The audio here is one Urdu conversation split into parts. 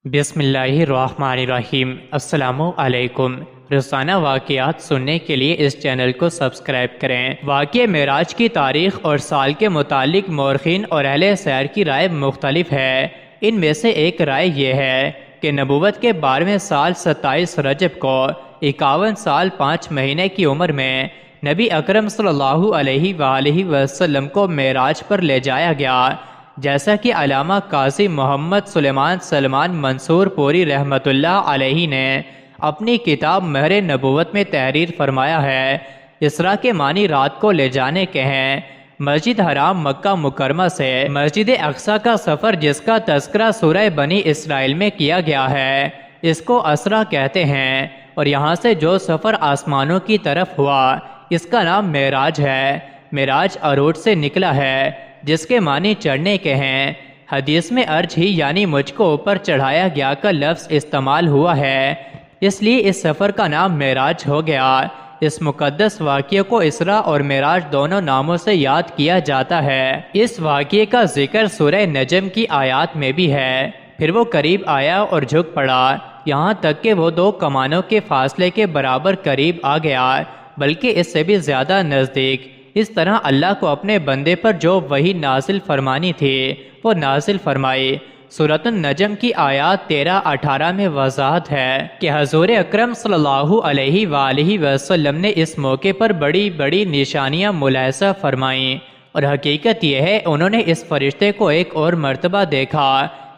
بسم اللہ الرحمن الرحیم۔ السلام علیکم۔ روزانہ واقعات سننے کے لیے اس چینل کو سبسکرائب کریں۔ واقعہ معراج کی تاریخ اور سال کے متعلق مورخین اور اہل سیر کی رائے مختلف ہے۔ ان میں سے ایک رائے یہ ہے کہ نبوت کے 12ویں سال 27 رجب کو 51 سال 5 مہینے کی عمر میں نبی اکرم صلی اللہ علیہ وآلہ وسلم کو معراج پر لے جایا گیا، جیسا کہ علامہ قاضی محمد سلمان منصور پوری رحمۃ اللہ علیہ نے اپنی کتاب مہر نبوت میں تحریر فرمایا ہے۔ اسراء کے معنی رات کو لے جانے کے ہیں۔ مسجد حرام مکہ مکرمہ سے مسجد اقصیٰ کا سفر، جس کا تذکرہ سورہ بنی اسرائیل میں کیا گیا ہے، اس کو اسراء کہتے ہیں، اور یہاں سے جو سفر آسمانوں کی طرف ہوا اس کا نام معراج ہے۔ معراج عروج سے نکلا ہے، جس کے معنی چڑھنے کے ہیں۔ حدیث میں عرج ہی یعنی مجھ کو اوپر چڑھایا گیا کا لفظ استعمال ہوا ہے، اس لیے اس سفر کا نام معراج ہو گیا۔ اس مقدس واقعے کو اسراء اور معراج دونوں ناموں سے یاد کیا جاتا ہے۔ اس واقعے کا ذکر سورہ نجم کی آیات میں بھی ہے۔ پھر وہ قریب آیا اور جھک پڑا، یہاں تک کہ وہ 2 کمانوں کے فاصلے کے برابر قریب آ گیا، بلکہ اس سے بھی زیادہ نزدیک۔ اس طرح اللہ کو اپنے بندے پر جو وحی نازل فرمانی تھی وہ نازل فرمائی۔ سورۃ النجم کی آیات 13-18 میں وضاحت ہے کہ حضور اکرم صلی اللہ علیہ وآلہ وسلم نے اس موقع پر بڑی بڑی نشانیاں ملاحظہ فرمائیں، اور حقیقت یہ ہے انہوں نے اس فرشتے کو ایک اور مرتبہ دیکھا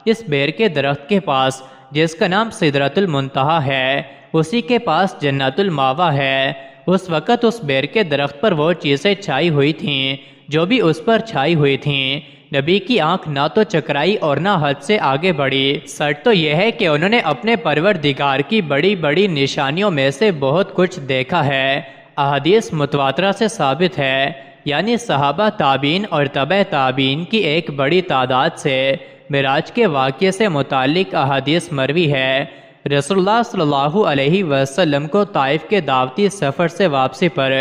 اس بیر کے درخت کے پاس، جس کا نام سدرۃ المنتہا ہے، اسی کے پاس جنت الماوا ہے۔ اس وقت اس بیر کے درخت پر وہ چیزیں چھائی ہوئی تھیں جو بھی اس پر چھائی ہوئی تھیں۔ نبی کی آنکھ نہ تو چکرائی اور نہ حد سے آگے بڑھی۔ سچ تو یہ ہے کہ انہوں نے اپنے پروردگار کی بڑی بڑی نشانیوں میں سے بہت کچھ دیکھا ہے۔ احادیث متواترہ سے ثابت ہے، یعنی صحابہ، تابعین اور تبع تابعین کی ایک بڑی تعداد سے معراج کے واقعے سے متعلق احادیث مروی ہے۔ رسول اللہ صلی اللہ علیہ وسلم کو طائف کے دعوتی سفر سے واپسی پر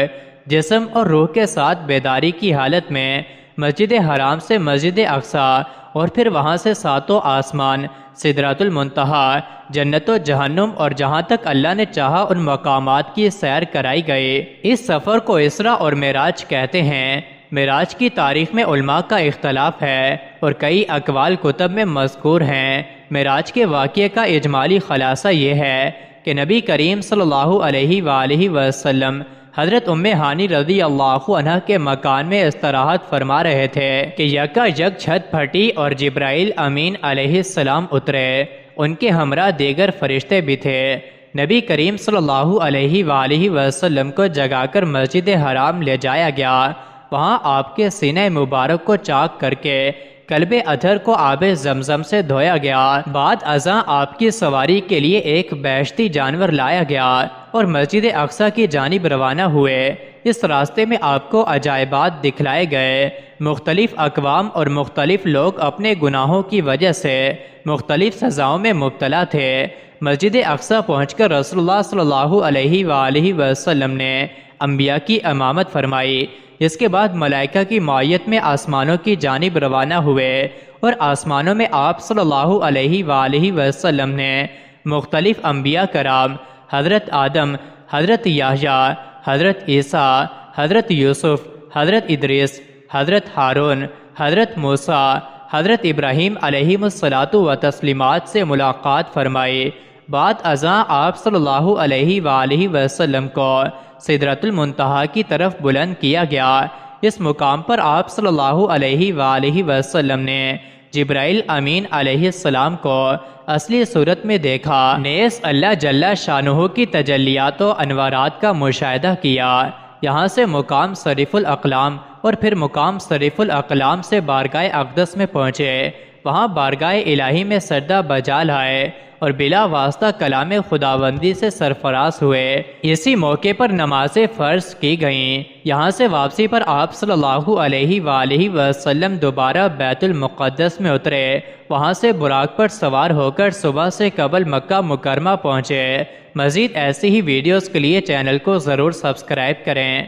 جسم اور روح کے ساتھ بیداری کی حالت میں مسجد حرام سے مسجد اقصیٰ اور پھر وہاں سے 7 آسمان، سدرۃ المنتہا، جنت و جہنم اور جہاں تک اللہ نے چاہا ان مقامات کی سیر کرائی گئی۔ اس سفر کو اسراء اور معراج کہتے ہیں۔ معراج کی تاریخ میں علماء کا اختلاف ہے اور کئی اقوال کتب میں مذکور ہیں۔ معراج کے واقعے کا اجمالی خلاصہ یہ ہے کہ نبی کریم صلی اللہ علیہ وآلہ وسلم حضرت ام ہانی رضی اللہ عنہ کے مکان میں استراحت فرما رہے تھے کہ یکا یک چھت پھٹی اور جبرائیل امین علیہ السلام اترے۔ ان کے ہمراہ دیگر فرشتے بھی تھے۔ نبی کریم صلی اللہ علیہ وآلہ وسلم کو جگا کر مسجد حرام لے جایا گیا۔ وہاں آپ کے سینہ مبارک کو چاک کر کے قلب اطہر کو آب زمزم سے دھویا گیا۔ بعد ازاں آپ کی سواری کے لیے ایک بیشتی جانور لایا گیا اور مسجد اقصیٰ کی جانب روانہ ہوئے۔ اس راستے میں آپ کو عجائبات دکھلائے گئے۔ مختلف اقوام اور مختلف لوگ اپنے گناہوں کی وجہ سے مختلف سزاؤں میں مبتلا تھے۔ مسجد اقصیٰ پہنچ کر رسول اللہ صلی اللہ علیہ وآلہ وسلم نے انبیاء کی امامت فرمائی۔ اس کے بعد ملائکہ کی معیت میں آسمانوں کی جانب روانہ ہوئے، اور آسمانوں میں آپ صلی اللہ علیہ وآلہ وسلم نے مختلف انبیاء کرام، حضرت آدم، حضرت یحییٰ، حضرت عیسیٰ، حضرت یوسف، حضرت ادریس، حضرت ہارون، حضرت موسیٰ، حضرت ابراہیم علیہم الصلاۃ و تسلیمات سے ملاقات فرمائی۔ بعد ازاں آپ صلی اللہ علیہ وآلہ وسلم کو سدرۃ المنتہا کی طرف بلند کیا گیا۔ اس مقام پر آپ صلی اللہ علیہ وآلہ وسلم نے جبرائیل امین علیہ السلام کو اصلی صورت میں دیکھا، نیز اللہ جل شانہ کی تجلیات و انوارات کا مشاہدہ کیا۔ یہاں سے مقام صریف الاقلام اور پھر مقام صریف الاقلام سے بارگاہ اقدس میں پہنچے۔ وہاں بارگاہ الہی میں سجدہ بجا لائے اور بلا واسطہ کلام خداوندی سے سرفراز ہوئے۔ اسی موقع پر نمازیں فرض کی گئیں۔ یہاں سے واپسی پر آپ صلی اللہ علیہ وآلہ وسلم دوبارہ بیت المقدس میں اترے۔ وہاں سے براق پر سوار ہو کر صبح سے قبل مکہ مکرمہ پہنچے۔ مزید ایسی ہی ویڈیوز کے لیے چینل کو ضرور سبسکرائب کریں۔